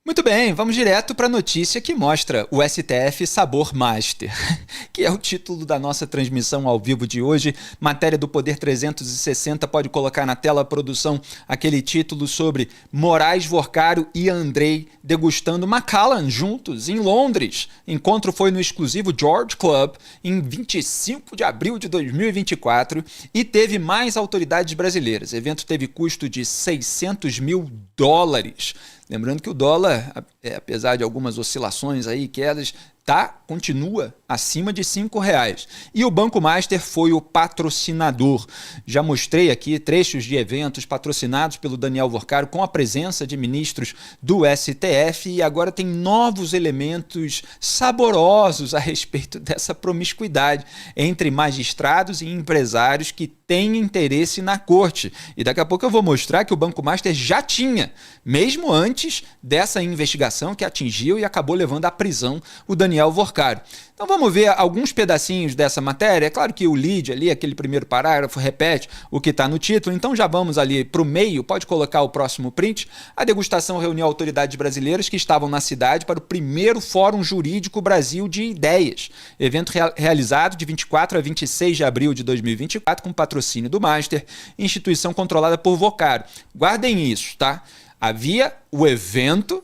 Muito bem, vamos direto para a notícia que mostra o STF Sabor Master, que é o título da nossa transmissão ao vivo de hoje. Matéria do Poder 360, pode colocar na tela a produção aquele título sobre Moraes, Vorcaro e Andrei degustando Macallan juntos em Londres. Encontro foi no exclusivo George Club em 25 de abril de 2024 e teve mais autoridades brasileiras. O evento teve custo de US$ 600 mil. Lembrando que o dólar, apesar de algumas oscilações aí, quedas, continua acima de R$5. E o Banco Master foi o patrocinador. Já mostrei aqui trechos de eventos patrocinados pelo Daniel Vorcaro com a presença de ministros do STF e agora tem novos elementos saborosos a respeito dessa promiscuidade entre magistrados e empresários que têm interesse na corte. E daqui a pouco eu vou mostrar que o Banco Master já tinha, mesmo antes dessa investigação que atingiu e acabou levando à prisão o Daniel Vorcaro. Então vamos ver alguns pedacinhos dessa matéria. É claro que o lead ali, aquele primeiro parágrafo, repete o que está no título, então já vamos ali para o meio, pode colocar o próximo print. A degustação reuniu autoridades brasileiras que estavam na cidade para o primeiro Fórum Jurídico Brasil de Ideias, evento realizado de 24 a 26 de abril de 2024 com patrocínio do Master, instituição controlada por Vorcaro. Guardem isso, tá? Havia o evento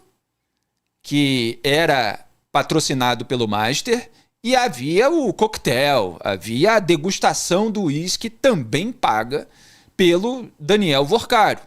que era patrocinado pelo Master e havia o coquetel, havia a degustação do uísque também paga pelo Daniel Vorcaro.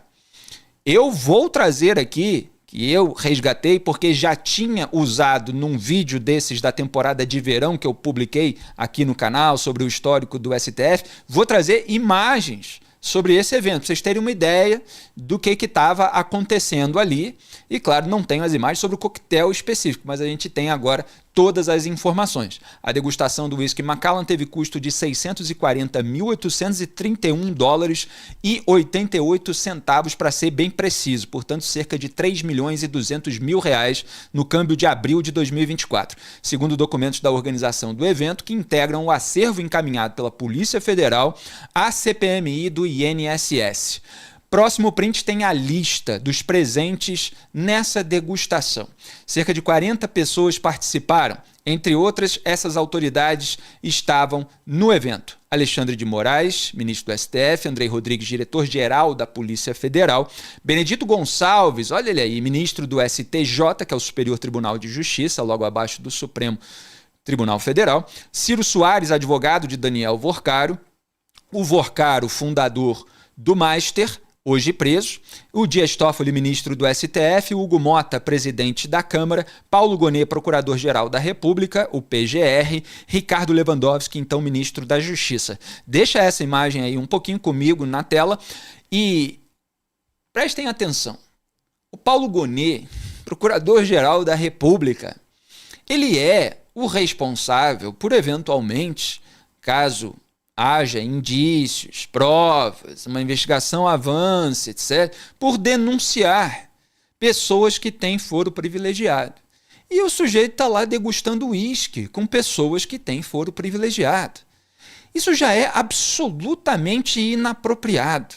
Eu vou trazer aqui, que eu resgatei porque já tinha usado num vídeo desses da temporada de verão que eu publiquei aqui no canal sobre o histórico do STF, vou trazer imagens sobre esse evento, para vocês terem uma ideia do que estava acontecendo ali. E claro, não tenho as imagens sobre o coquetel específico, mas a gente tem agora todas as informações. A degustação do whisky Macallan teve custo de $640.831,88 para ser bem preciso, portanto cerca de R$3.200.000 no câmbio de abril de 2024, segundo documentos da organização do evento, que integram o acervo encaminhado pela Polícia Federal, a CPMI e do INSS. Próximo print tem a lista dos presentes nessa degustação. Cerca de 40 pessoas participaram. Entre outras, essas autoridades estavam no evento. Alexandre de Moraes, ministro do STF, Andrei Rodrigues, diretor-geral da Polícia Federal, Benedito Gonçalves, olha ele aí, ministro do STJ, que é o Superior Tribunal de Justiça, logo abaixo do Supremo Tribunal Federal, Ciro Soares, advogado de Daniel Vorcaro, o Vorcaro, fundador do Master, hoje preso, o Dias Toffoli, ministro do STF, Hugo Mota, presidente da Câmara, Paulo Gonet, procurador-geral da República, o PGR, Ricardo Lewandowski, então ministro da Justiça. Deixa essa imagem aí um pouquinho comigo na tela e prestem atenção. O Paulo Gonet, procurador-geral da República, ele é o responsável por, eventualmente, caso haja indícios, provas, uma investigação avance, etc., por denunciar pessoas que têm foro privilegiado. E o sujeito está lá degustando uísque com pessoas que têm foro privilegiado. Isso já é absolutamente inapropriado.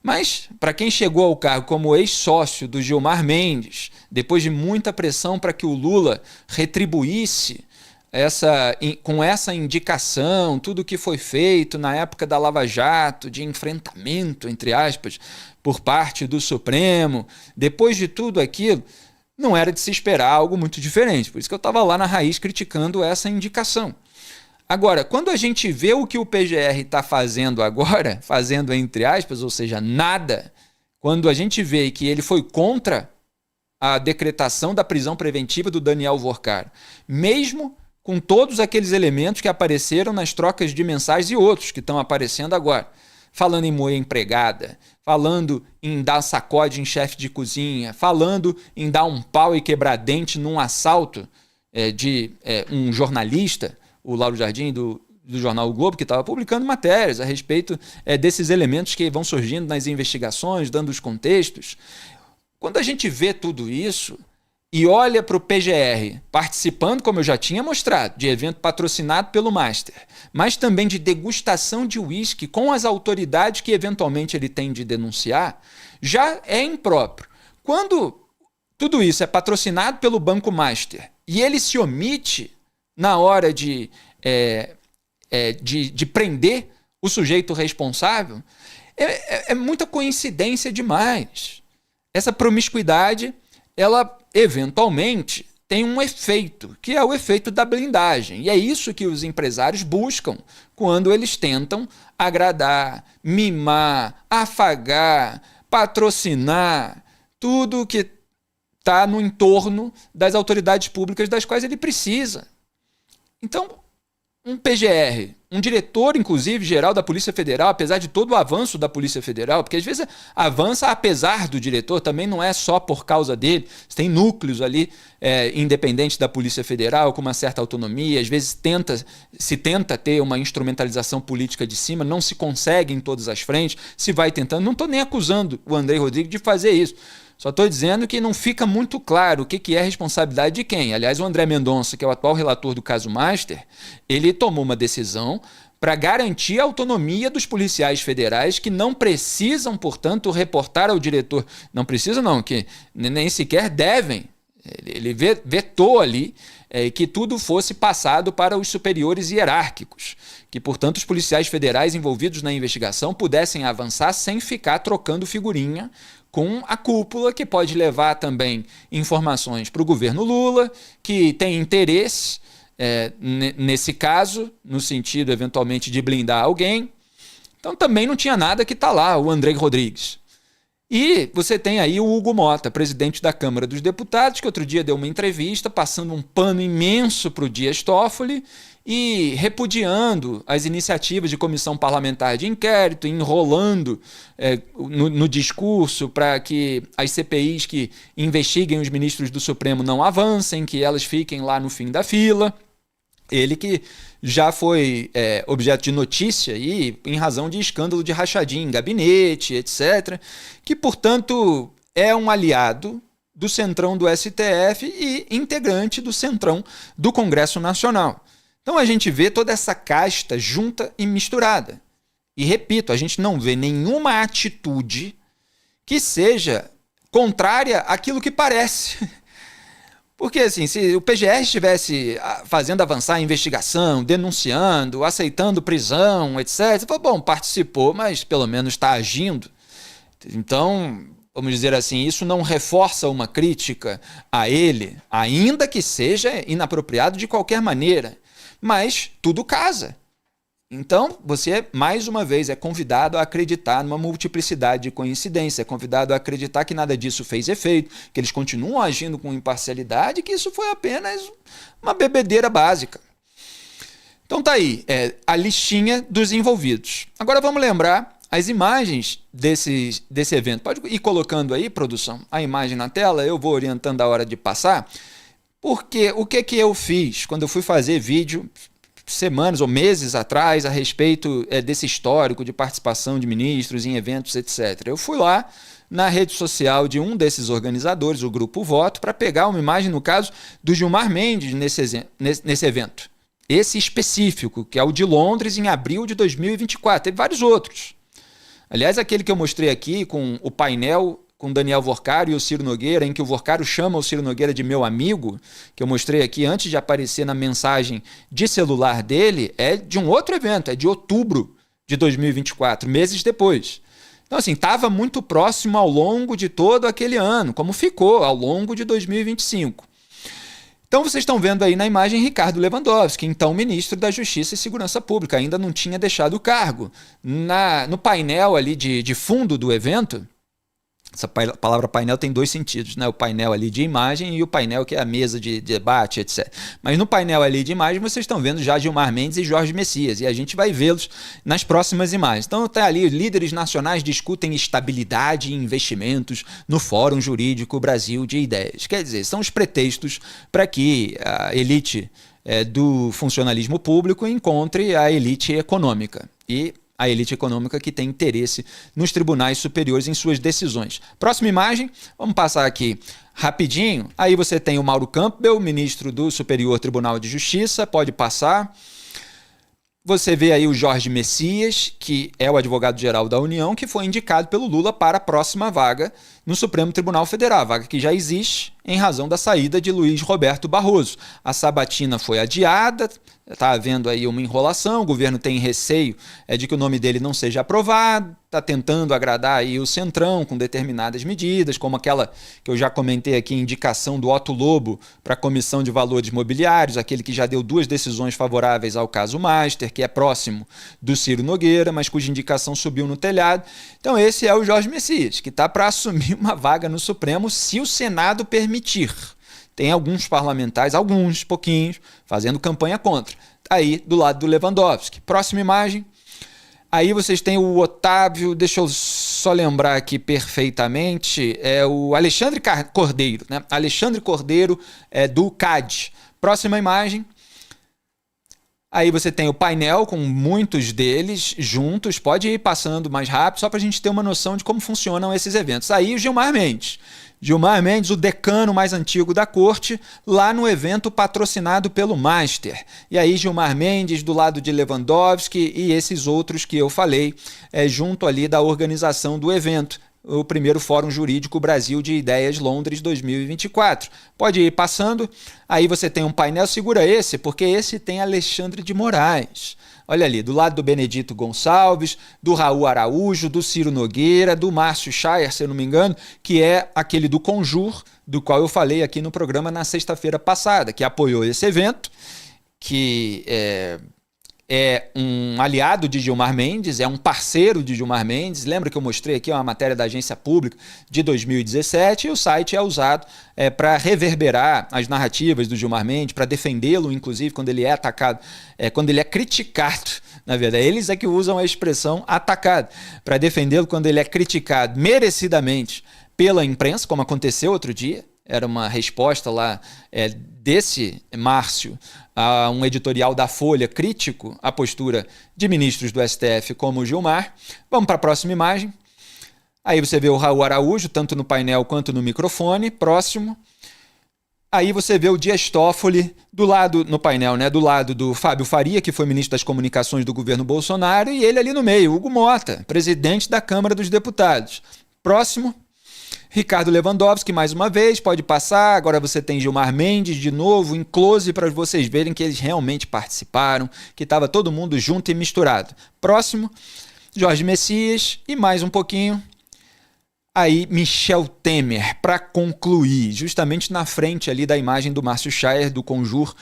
Mas, para quem chegou ao cargo como ex-sócio do Gilmar Mendes, depois de muita pressão para que o Lula retribuísse com essa indicação, tudo que foi feito na época da Lava Jato, de enfrentamento, entre aspas, por parte do Supremo, depois de tudo aquilo, não era de se esperar algo muito diferente. Por isso que eu estava lá na raiz criticando essa indicação. Agora, quando a gente vê o que o PGR está fazendo agora, fazendo entre aspas, ou seja, nada, quando a gente vê que ele foi contra a decretação da prisão preventiva do Daniel Vorcaro, mesmo com todos aqueles elementos que apareceram nas trocas de mensagens e outros que estão aparecendo agora, falando em moer empregada, falando em dar sacode em chefe de cozinha, falando em dar um pau e quebrar dente num assalto de um jornalista, o Lauro Jardim, do jornal O Globo, que estava publicando matérias a respeito desses elementos que vão surgindo nas investigações, dando os contextos. Quando a gente vê tudo isso e olha para o PGR participando, como eu já tinha mostrado, de evento patrocinado pelo Master, mas também de degustação de uísque com as autoridades que eventualmente ele tem de denunciar, já é impróprio. Quando tudo isso é patrocinado pelo Banco Master e ele se omite na hora de prender o sujeito responsável, é muita coincidência demais. Essa promiscuidade, ela eventualmente tem um efeito, que é o efeito da blindagem. E é isso que os empresários buscam quando eles tentam agradar, mimar, afagar, patrocinar, tudo que está no entorno das autoridades públicas das quais ele precisa. Então, um PGR, um diretor, inclusive, geral da Polícia Federal, apesar de todo o avanço da Polícia Federal, porque às vezes avança apesar do diretor, também não é só por causa dele, você tem núcleos ali independentes da Polícia Federal, com uma certa autonomia, às vezes se tenta ter uma instrumentalização política de cima, não se consegue em todas as frentes, se vai tentando, não estou nem acusando o André Rodrigues de fazer isso, só estou dizendo que não fica muito claro o que é a responsabilidade de quem. Aliás, o André Mendonça, que é o atual relator do caso Master, ele tomou uma decisão para garantir a autonomia dos policiais federais que não precisam, portanto, reportar ao diretor. Não precisam não, que nem sequer devem. Ele vetou ali que tudo fosse passado para os superiores hierárquicos, que, portanto, os policiais federais envolvidos na investigação pudessem avançar sem ficar trocando figurinha com a cúpula, que pode levar também informações para o governo Lula, que tem interesse nesse caso, no sentido, eventualmente, de blindar alguém. Então também não tinha nada que está lá, o André Rodrigues. E você tem aí o Hugo Mota, presidente da Câmara dos Deputados, que outro dia deu uma entrevista passando um pano imenso para o Dias Toffoli e repudiando as iniciativas de comissão parlamentar de inquérito, enrolando no discurso para que as CPIs que investiguem os ministros do Supremo não avancem, que elas fiquem lá no fim da fila. Ele que já foi objeto de notícia e em razão de escândalo de rachadinha em gabinete, etc., que, portanto, é um aliado do Centrão do STF e integrante do Centrão do Congresso Nacional. Então a gente vê toda essa casta junta e misturada. E repito, a gente não vê nenhuma atitude que seja contrária àquilo que parece. Porque, assim, se o PGR estivesse fazendo avançar a investigação, denunciando, aceitando prisão, etc., bom, participou, mas pelo menos está agindo. Então, vamos dizer assim, isso não reforça uma crítica a ele, ainda que seja inapropriado de qualquer maneira. Mas tudo casa. Então, você, mais uma vez, é convidado a acreditar numa multiplicidade de coincidências, é convidado a acreditar que nada disso fez efeito, que eles continuam agindo com imparcialidade, que isso foi apenas uma bebedeira básica. Então tá aí, a listinha dos envolvidos. Agora vamos lembrar as imagens desse evento. Pode ir colocando aí, produção, a imagem na tela, eu vou orientando a hora de passar. Porque o que eu fiz quando eu fui fazer vídeo semanas ou meses atrás a respeito desse histórico de participação de ministros em eventos, etc. Eu fui lá na rede social de um desses organizadores, o Grupo Voto, para pegar uma imagem, no caso, do Gilmar Mendes nesse evento. Esse específico, que é o de Londres, em abril de 2024. Teve vários outros. Aliás, aquele que eu mostrei aqui com o painel com Daniel Vorcaro e o Ciro Nogueira, em que o Vorcaro chama o Ciro Nogueira de meu amigo, que eu mostrei aqui antes de aparecer na mensagem de celular dele, é de um outro evento, é de outubro de 2024, meses depois. Então, assim, estava muito próximo ao longo de todo aquele ano, como ficou ao longo de 2025. Então, vocês estão vendo aí na imagem Ricardo Lewandowski, então ministro da Justiça e Segurança Pública, ainda não tinha deixado o cargo. No painel ali de fundo do evento, essa palavra painel tem dois sentidos, né? O painel ali de imagem e o painel que é a mesa de debate, etc. Mas no painel ali de imagem vocês estão vendo já Gilmar Mendes e Jorge Messias, e a gente vai vê-los nas próximas imagens. Então tá ali, líderes nacionais discutem estabilidade e investimentos no Fórum Jurídico Brasil de Ideias. Quer dizer, são os pretextos para que a elite do funcionalismo público encontre a elite econômica. E a elite econômica que tem interesse nos tribunais superiores em suas decisões. Próxima imagem, vamos passar aqui rapidinho. Aí você tem o Mauro Campbell, ministro do Superior Tribunal de Justiça, pode passar. Você vê aí o Jorge Messias, que é o advogado-geral da União, que foi indicado pelo Lula para a próxima vaga no Supremo Tribunal Federal, vaga que já existe em razão da saída de Luiz Roberto Barroso. A sabatina foi adiada, está havendo aí uma enrolação, o governo tem receio de que o nome dele não seja aprovado, está tentando agradar aí o Centrão com determinadas medidas, como aquela que eu já comentei aqui, indicação do Otto Lobo para a Comissão de Valores Mobiliários, aquele que já deu 2 decisões favoráveis ao caso Master, que é próximo do Ciro Nogueira, mas cuja indicação subiu no telhado. Então esse é o Jorge Messias, que está para assumir uma vaga no Supremo se o Senado permitir. Tem alguns parlamentares, alguns, pouquinhos, fazendo campanha contra. Aí, do lado do Lewandowski. Próxima imagem. Aí vocês têm o Otávio, deixa eu só lembrar aqui perfeitamente, é o Alexandre Cordeiro, né? Alexandre Cordeiro do CAD. Próxima imagem. Aí você tem o painel com muitos deles juntos, pode ir passando mais rápido, só para a gente ter uma noção de como funcionam esses eventos. Aí o Gilmar Mendes. Gilmar Mendes, o decano mais antigo da corte, lá no evento patrocinado pelo Master. E aí Gilmar Mendes do lado de Lewandowski e esses outros que eu falei, junto ali da organização do evento. O primeiro Fórum Jurídico Brasil de Ideias Londres 2024. Pode ir passando, aí você tem um painel, segura esse, porque esse tem Alexandre de Moraes. Olha ali, do lado do Benedito Gonçalves, do Raul Araújo, do Ciro Nogueira, do Márcio Schaer, se eu não me engano, que é aquele do Conjur, do qual eu falei aqui no programa na sexta-feira passada, que apoiou esse evento, que é um aliado de Gilmar Mendes, é um parceiro de Gilmar Mendes. Lembra que eu mostrei aqui uma matéria da Agência Pública de 2017 e o site é usado para reverberar as narrativas do Gilmar Mendes, para defendê-lo, inclusive, quando ele é atacado, quando ele é criticado. Na verdade, eles é que usam a expressão atacado, para defendê-lo quando ele é criticado merecidamente pela imprensa, como aconteceu outro dia. Era uma resposta lá desse Márcio a um editorial da Folha crítico à postura de ministros do STF como o Gilmar. Vamos para a próxima imagem. Aí você vê o Raul Araújo, tanto no painel quanto no microfone. Próximo. Aí você vê o Dias Toffoli do lado, no painel, né, do lado do Fábio Faria, que foi ministro das Comunicações do governo Bolsonaro, e ele ali no meio, Hugo Mota, presidente da Câmara dos Deputados. Próximo. Ricardo Lewandowski, mais uma vez, pode passar. Agora você tem Gilmar Mendes de novo, em close, para vocês verem que eles realmente participaram, que estava todo mundo junto e misturado. Próximo, Jorge Messias e mais um pouquinho. Aí Michel Temer, para concluir, justamente na frente ali da imagem do Márcio Schaer, do Conjur,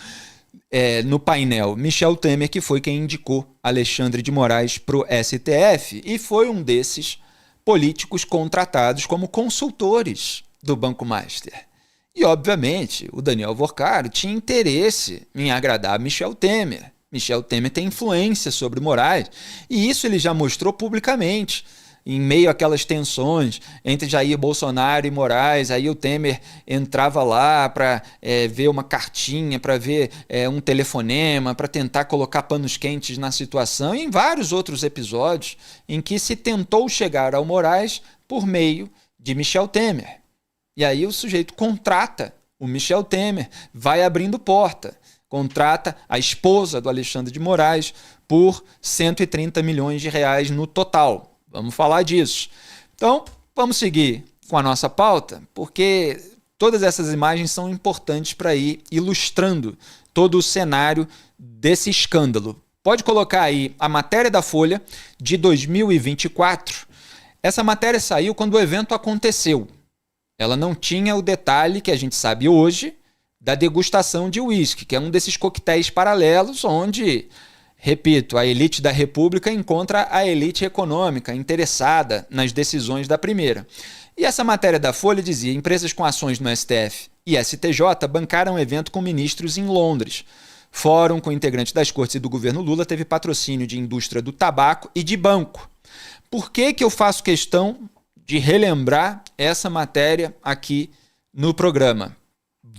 no painel. Michel Temer, que foi quem indicou Alexandre de Moraes para o STF e foi um desses políticos contratados como consultores do Banco Master. E, obviamente, o Daniel Vorcaro tinha interesse em agradar Michel Temer. Michel Temer tem influência sobre Moraes, e isso ele já mostrou publicamente. Em meio àquelas tensões entre Jair Bolsonaro e Moraes, aí o Temer entrava lá para ver uma cartinha, para ver um telefonema, para tentar colocar panos quentes na situação, e em vários outros episódios em que se tentou chegar ao Moraes por meio de Michel Temer. E aí o sujeito contrata o Michel Temer, vai abrindo porta, contrata a esposa do Alexandre de Moraes por 130 milhões de reais no total. Vamos falar disso. Então, vamos seguir com a nossa pauta, porque todas essas imagens são importantes para ir ilustrando todo o cenário desse escândalo. Pode colocar aí a matéria da Folha de 2024. Essa matéria saiu quando o evento aconteceu. Ela não tinha o detalhe que a gente sabe hoje da degustação de uísque, que é um desses coquetéis paralelos onde, repito, a elite da República encontra a elite econômica interessada nas decisões da primeira. E essa matéria da Folha dizia: empresas com ações no STF e STJ bancaram um evento com ministros em Londres. Fórum com integrantes das cortes e do governo Lula teve patrocínio de indústria do tabaco e de banco. Por que eu faço questão de relembrar essa matéria aqui no programa?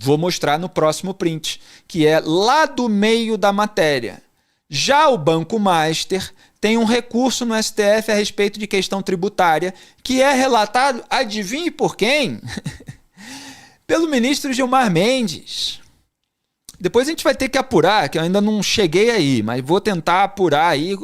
Vou mostrar no próximo print, que é lá do meio da matéria. Já o Banco Master tem um recurso no STF a respeito de questão tributária, que é relatado, adivinhe por quem? Pelo ministro Gilmar Mendes. Depois a gente vai ter que apurar, que eu ainda não cheguei aí, mas vou tentar apurar aí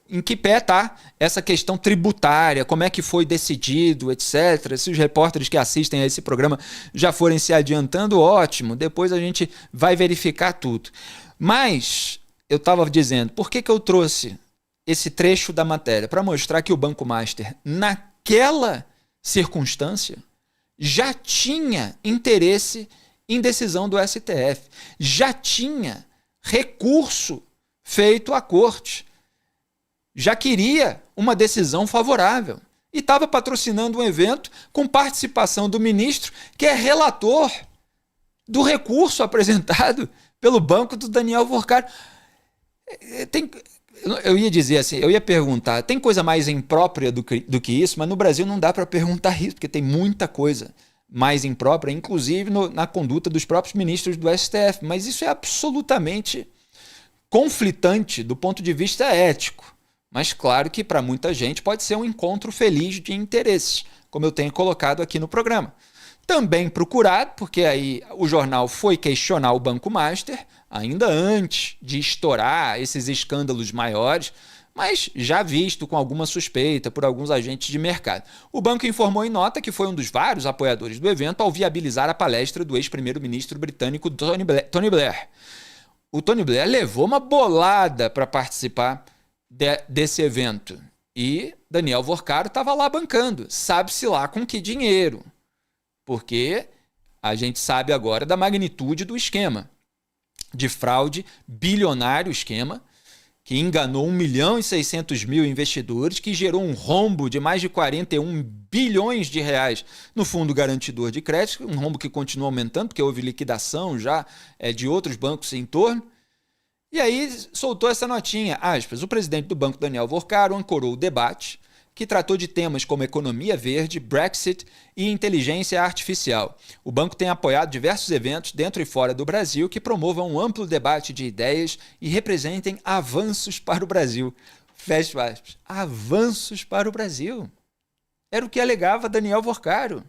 em que pé está essa questão tributária, como é que foi decidido, etc. Se os repórteres que assistem a esse programa já forem se adiantando, ótimo, depois a gente vai verificar tudo. Mas eu estava dizendo, por que eu trouxe esse trecho da matéria? Para mostrar que o Banco Master, naquela circunstância, já tinha interesse em decisão do STF, já tinha recurso feito à corte, já queria uma decisão favorável e estava patrocinando um evento com participação do ministro, que é relator do recurso apresentado pelo banco do Daniel Vorcaro. Eu ia dizer assim, eu ia perguntar, tem coisa mais imprópria do que isso? Mas no Brasil não dá para perguntar isso, porque tem muita coisa mais imprópria, inclusive na conduta dos próprios ministros do STF. Mas isso é absolutamente conflitante do ponto de vista ético. Mas claro que para muita gente pode ser um encontro feliz de interesses, como eu tenho colocado aqui no programa. Também procurado, porque aí o jornal foi questionar o Banco Master, ainda antes de estourar esses escândalos maiores, mas já visto com alguma suspeita por alguns agentes de mercado. O banco informou em nota que foi um dos vários apoiadores do evento ao viabilizar a palestra do ex-primeiro-ministro britânico Tony Blair. O Tony Blair levou uma bolada para participar desse evento e Daniel Vorcaro estava lá bancando, sabe-se lá com que dinheiro, porque a gente sabe agora da magnitude do esquema de fraude, bilionário esquema, que enganou 1.600.000 investidores, que gerou um rombo de mais de 41 bilhões de reais no Fundo Garantidor de Crédito, um rombo que continua aumentando, porque houve liquidação já de outros bancos em torno. E aí soltou essa notinha, aspas, o presidente do banco, Daniel Vorcaro, ancorou o debate, que tratou de temas como economia verde, Brexit e inteligência artificial. O banco tem apoiado diversos eventos dentro e fora do Brasil que promovam um amplo debate de ideias e representem avanços para o Brasil. Fecha aspas. Avanços para o Brasil. Era o que alegava Daniel Vorcaro.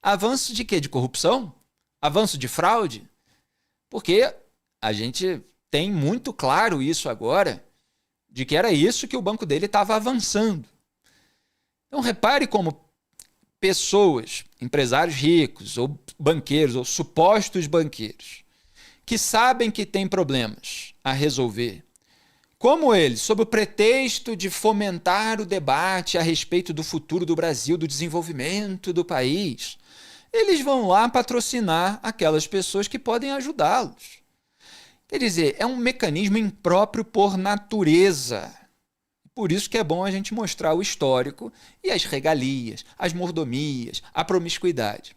Avanço de quê? De corrupção? Avanço de fraude? Porque a gente tem muito claro isso agora, de que era isso que o banco dele estava avançando. Então repare como pessoas, empresários ricos, ou banqueiros, ou supostos banqueiros, que sabem que têm problemas a resolver, como eles, sob o pretexto de fomentar o debate a respeito do futuro do Brasil, do desenvolvimento do país, eles vão lá patrocinar aquelas pessoas que podem ajudá-los. Quer dizer, é um mecanismo impróprio por natureza. Por isso que é bom a gente mostrar o histórico e as regalias, as mordomias, a promiscuidade.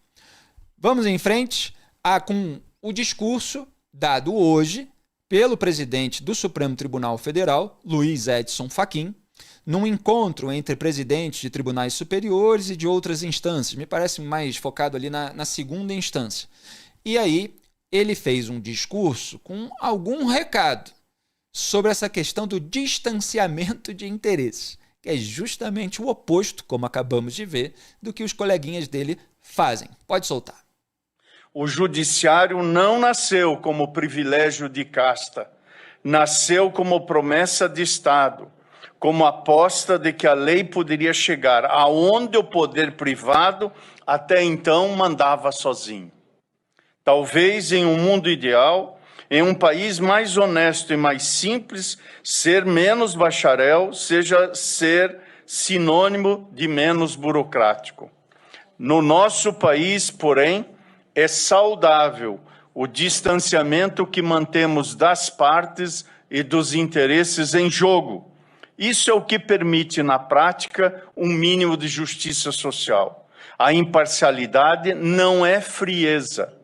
Vamos em frente com o discurso dado hoje pelo presidente do Supremo Tribunal Federal, Luiz Edson Fachin, num encontro entre presidentes de tribunais superiores e de outras instâncias. Me parece mais focado ali na segunda instância. E aí ele fez um discurso com algum recado sobre essa questão do distanciamento de interesses, que é justamente o oposto, como acabamos de ver, do que os coleguinhas dele fazem. Pode soltar. O judiciário não nasceu como privilégio de casta, nasceu como promessa de Estado, como aposta de que a lei poderia chegar aonde o poder privado até então mandava sozinho. Talvez em um mundo ideal, em um país mais honesto e mais simples, ser menos bacharel seja ser sinônimo de menos burocrático. No nosso país, porém, é saudável o distanciamento que mantemos das partes e dos interesses em jogo. Isso é o que permite, na prática, um mínimo de justiça social. A imparcialidade não é frieza.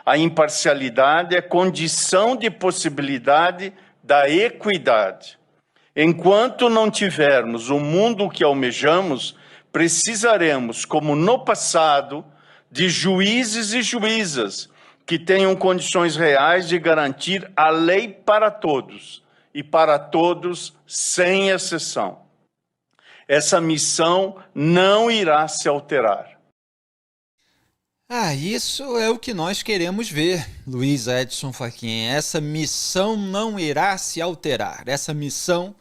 A imparcialidade é condição de possibilidade da equidade. Enquanto não tivermos o mundo que almejamos, precisaremos, como no passado, de juízes e juízas que tenham condições reais de garantir a lei para todos e para todos sem exceção. Essa missão não irá se alterar. Isso é o que nós queremos ver, Luiz Edson Fachin. Essa missão não irá se alterar. Essa missão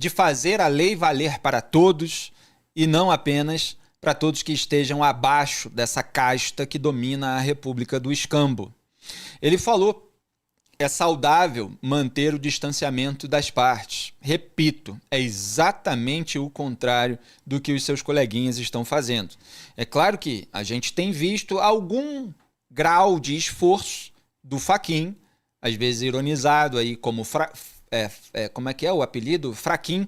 de fazer a lei valer para todos e não apenas para todos que estejam abaixo dessa casta que domina a República do Escambo. Ele falou: é saudável manter o distanciamento das partes. Repito, é exatamente o contrário do que os seus coleguinhas estão fazendo. É claro que a gente tem visto algum grau de esforço do Fachin, às vezes ironizado aí como como é que é o apelido? Fraquim.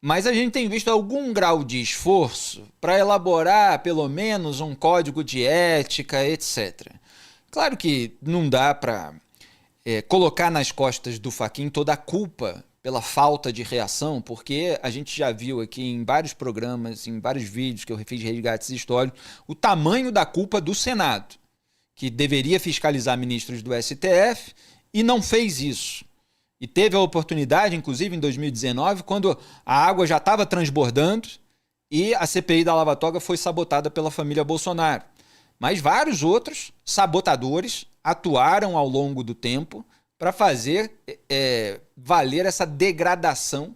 Mas a gente tem visto algum grau de esforço para elaborar pelo menos um código de ética, etc. Claro que não dá para colocar nas costas do Fachin toda a culpa pela falta de reação, porque a gente já viu aqui em vários programas, em vários vídeos que eu fiz de resgates históricos, o tamanho da culpa do Senado, que deveria fiscalizar ministros do STF e não fez isso. E teve a oportunidade, inclusive em 2019, quando a água já estava transbordando e a CPI da Lava Toga foi sabotada pela família Bolsonaro. Mas vários outros sabotadores atuaram ao longo do tempo para fazer valer essa degradação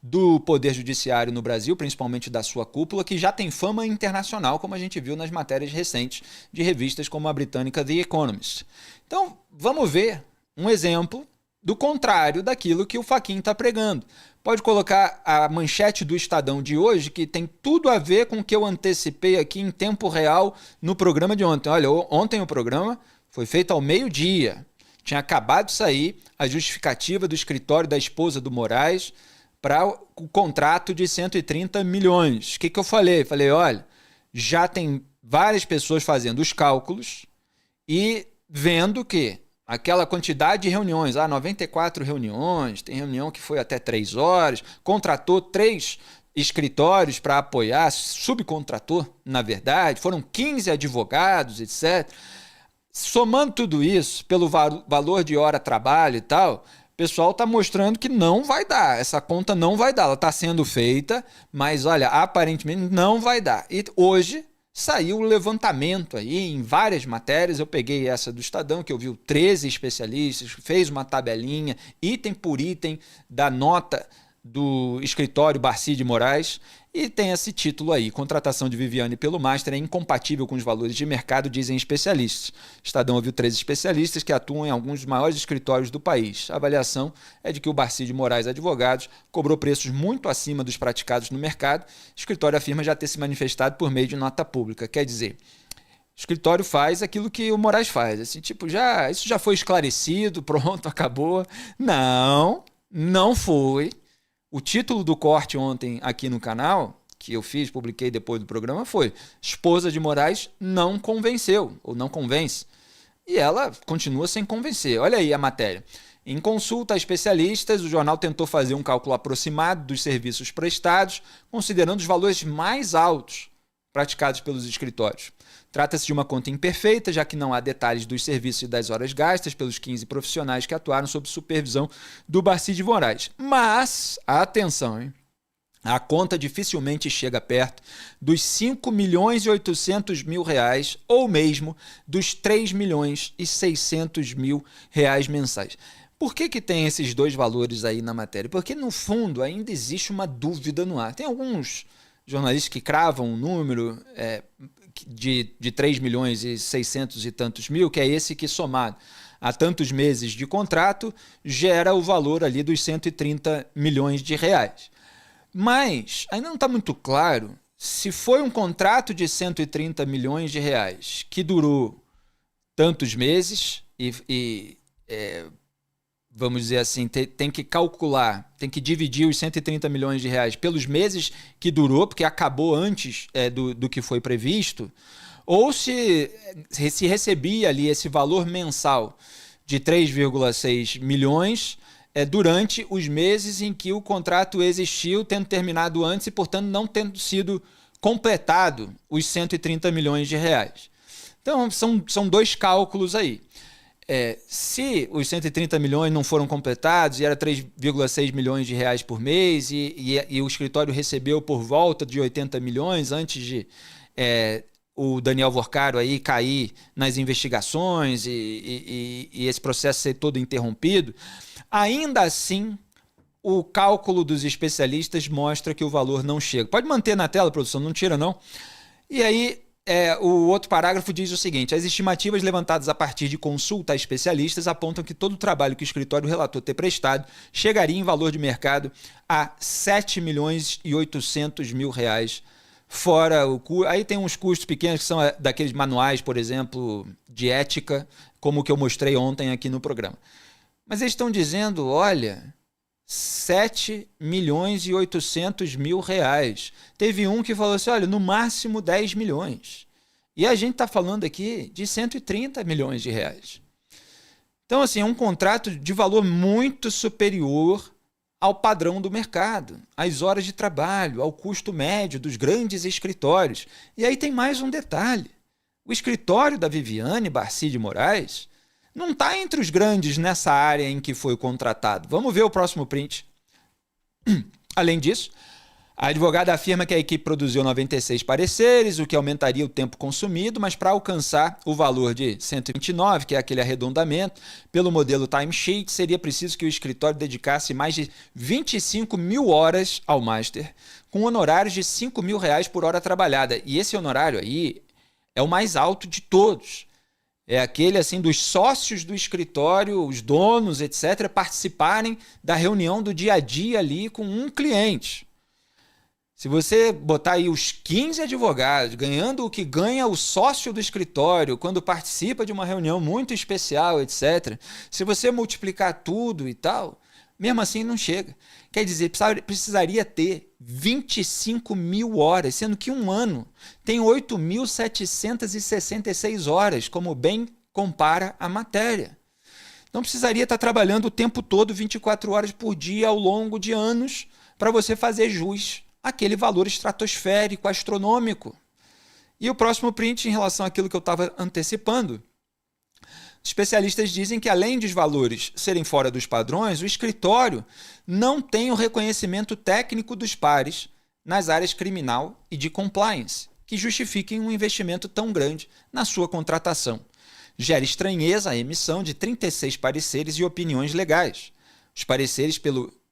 do Poder Judiciário no Brasil, principalmente da sua cúpula, que já tem fama internacional, como a gente viu nas matérias recentes de revistas como a britânica The Economist. Então, vamos ver um exemplo do contrário daquilo que o Fachin está pregando. Pode colocar a manchete do Estadão de hoje, que tem tudo a ver com o que eu antecipei aqui em tempo real no programa de ontem. Olha, ontem o programa foi feito ao meio-dia. Tinha acabado de sair a justificativa do escritório da esposa do Moraes para o contrato de 130 milhões. O que eu falei? Falei, olha, já tem várias pessoas fazendo os cálculos e vendo que aquela quantidade de reuniões, 94 reuniões, tem reunião que foi até 3 horas, contratou 3 escritórios para apoiar, subcontratou, na verdade, foram 15 advogados, etc. Somando tudo isso, pelo valor de hora trabalho e tal, o pessoal está mostrando que não vai dar, essa conta não vai dar, ela está sendo feita, mas olha, aparentemente não vai dar. E hoje saiu o levantamento aí em várias matérias, eu peguei essa do Estadão, que ouviu 13 especialistas, fez uma tabelinha, item por item, da nota do escritório Barcy de Moraes, e tem esse título aí: contratação de Viviane pelo Master é incompatível com os valores de mercado, dizem especialistas. Estadão ouviu 13 especialistas que atuam em alguns dos maiores escritórios do país. A avaliação é de que o Barcy de Moraes Advogados cobrou preços muito acima dos praticados no mercado. O escritório afirma já ter se manifestado por meio de nota pública. Quer dizer, o escritório faz aquilo que o Moraes faz. Assim, tipo, isso já foi esclarecido, pronto, acabou. Não foi. O título do corte ontem aqui no canal, que eu publiquei depois do programa, foi: esposa de Moraes não convenceu, ou não convence. E ela continua sem convencer. Olha aí a matéria. Em consulta a especialistas, o jornal tentou fazer um cálculo aproximado dos serviços prestados, considerando os valores mais altos praticados pelos escritórios. Trata-se de uma conta imperfeita, já que não há detalhes dos serviços e das horas gastas pelos 15 profissionais que atuaram sob supervisão do Barcy de Moraes. Mas, atenção, hein? A conta dificilmente chega perto dos 5 milhões e 800 mil reais, ou mesmo dos 3 milhões e 600 mil reais mensais. Por que tem esses dois valores aí na matéria? Porque, no fundo, ainda existe uma dúvida no ar. Tem alguns jornalistas que cravam um número de 3 milhões e 600 e tantos mil, que é esse que, somado a tantos meses de contrato, gera o valor ali dos 130 milhões de reais. Mas ainda não está muito claro se foi um contrato de 130 milhões de reais que durou tantos meses vamos dizer assim, tem que calcular, tem que dividir os 130 milhões de reais pelos meses que durou, porque acabou antes do que foi previsto, ou se recebia ali esse valor mensal de 3,6 milhões durante os meses em que o contrato existiu, tendo terminado antes e, portanto, não tendo sido completado os 130 milhões de reais. Então, são dois cálculos aí. Se os 130 milhões não foram completados e era 3,6 milhões de reais por mês e o escritório recebeu por volta de 80 milhões antes de o Daniel Vorcaro aí cair nas investigações e esse processo ser todo interrompido, ainda assim o cálculo dos especialistas mostra que o valor não chega. Pode manter na tela, produção, não tira não. E aí, o outro parágrafo diz o seguinte: as estimativas levantadas a partir de consulta a especialistas apontam que todo o trabalho que o escritório relatou ter prestado chegaria em valor de mercado a 7.800.000 reais, fora o custo. Aí tem uns custos pequenos que são daqueles manuais, por exemplo, de ética, como o que eu mostrei ontem aqui no programa. Mas eles estão dizendo, olha, 7.800.000 reais. Teve um que falou assim, olha, no máximo 10 milhões. E a gente está falando aqui de 130 milhões de reais. Então, assim, é um contrato de valor muito superior ao padrão do mercado, às horas de trabalho, ao custo médio dos grandes escritórios. E aí tem mais um detalhe. O escritório da Viviane Barci de Moraes não está entre os grandes nessa área em que foi contratado. Vamos ver o próximo print. Além disso, a advogada afirma que a equipe produziu 96 pareceres, o que aumentaria o tempo consumido, mas para alcançar o valor de 129, que é aquele arredondamento, pelo modelo timesheet, seria preciso que o escritório dedicasse mais de 25.000 horas ao master, com honorários de 5.000 reais por hora trabalhada. E esse honorário aí é o mais alto de todos. É aquele assim dos sócios do escritório, os donos, etc., participarem da reunião do dia a dia ali com um cliente. Se você botar aí os 15 advogados ganhando o que ganha o sócio do escritório quando participa de uma reunião muito especial, etc., se você multiplicar tudo e tal, mesmo assim não chega. Quer dizer, precisaria ter 25.000 horas, sendo que um ano tem 8.766 horas, como bem compara a matéria. Não precisaria estar trabalhando o tempo todo, 24 horas por dia, ao longo de anos, para você fazer jus àquele valor estratosférico, astronômico. E o próximo print, em relação àquilo que eu estava antecipando, especialistas dizem que, além dos valores serem fora dos padrões, o escritório não tem o reconhecimento técnico dos pares nas áreas criminal e de compliance, que justifiquem um investimento tão grande na sua contratação. Gera estranheza a emissão de 36 pareceres e opiniões legais. Os pareceres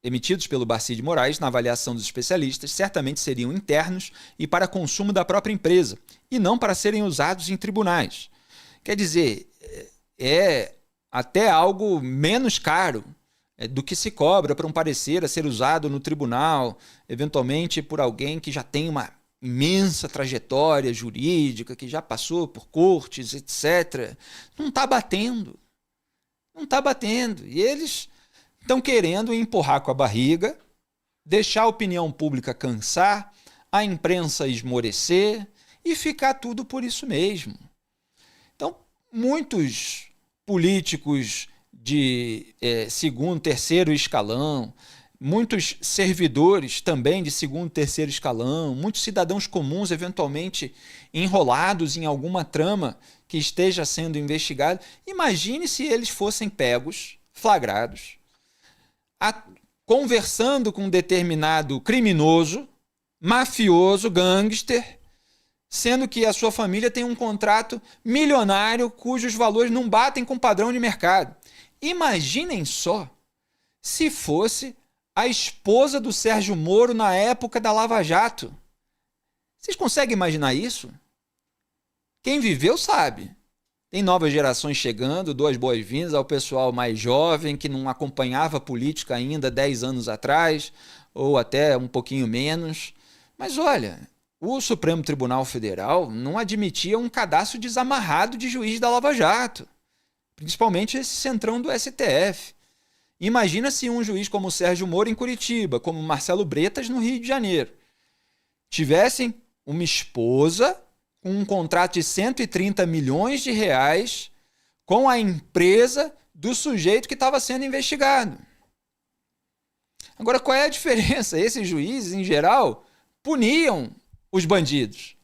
emitidos pelo Barci de Moraes na avaliação dos especialistas certamente seriam internos e para consumo da própria empresa, e não para serem usados em tribunais. Quer dizer, é até algo menos caro do que se cobra para um parecer a ser usado no tribunal, eventualmente por alguém que já tem uma imensa trajetória jurídica, que já passou por cortes, etc. Não está batendo. Não está batendo. E eles estão querendo empurrar com a barriga, deixar a opinião pública cansar, a imprensa esmorecer e ficar tudo por isso mesmo. Então, muitos políticos de segundo, terceiro escalão, muitos servidores também de segundo, terceiro escalão, muitos cidadãos comuns eventualmente enrolados em alguma trama que esteja sendo investigada. Imagine se eles fossem pegos, flagrados, conversando com um determinado criminoso, mafioso, gangster, sendo que a sua família tem um contrato milionário cujos valores não batem com o padrão de mercado. Imaginem só se fosse a esposa do Sérgio Moro na época da Lava Jato. Vocês conseguem imaginar isso? Quem viveu sabe. Tem novas gerações chegando, dou as boas-vindas ao pessoal mais jovem que não acompanhava a política ainda 10 anos atrás, ou até um pouquinho menos. Mas olha, o Supremo Tribunal Federal não admitia um cadastro desamarrado de juiz da Lava Jato, principalmente esse centrão do STF. Imagina se um juiz como o Sérgio Moro em Curitiba, como Marcelo Bretas no Rio de Janeiro, tivessem uma esposa com um contrato de 130 milhões de reais com a empresa do sujeito que estava sendo investigado. Agora, qual é a diferença? Esses juízes, em geral, puniam os bandidos.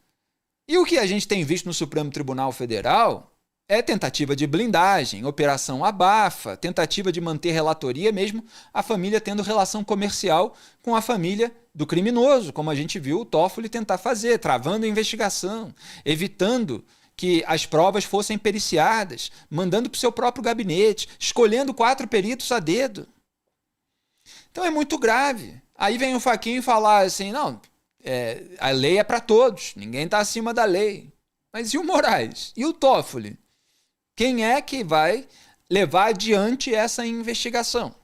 E o que a gente tem visto no Supremo Tribunal Federal é tentativa de blindagem, operação abafa, tentativa de manter relatoria, mesmo a família tendo relação comercial com a família do criminoso, como a gente viu o Toffoli tentar fazer, travando a investigação, evitando que as provas fossem periciadas, mandando para o seu próprio gabinete, escolhendo 4 peritos a dedo. Então é muito grave. Aí vem o Fachin falar assim, não, a lei é para todos, ninguém está acima da lei. Mas e o Moraes? E o Toffoli? Quem é que vai levar adiante essa investigação?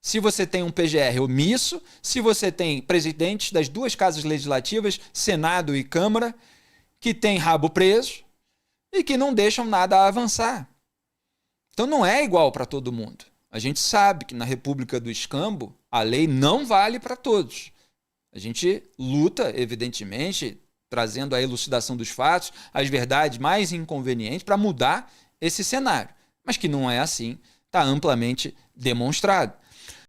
Se você tem um PGR omisso, se você tem presidentes das duas casas legislativas, Senado e Câmara, que tem rabo preso e que não deixam nada avançar. Então não é igual para todo mundo. A gente sabe que na República do Escambo a lei não vale para todos. A gente luta, evidentemente, trazendo a elucidação dos fatos, as verdades mais inconvenientes para mudar esse cenário. Mas que não é assim, está amplamente demonstrado.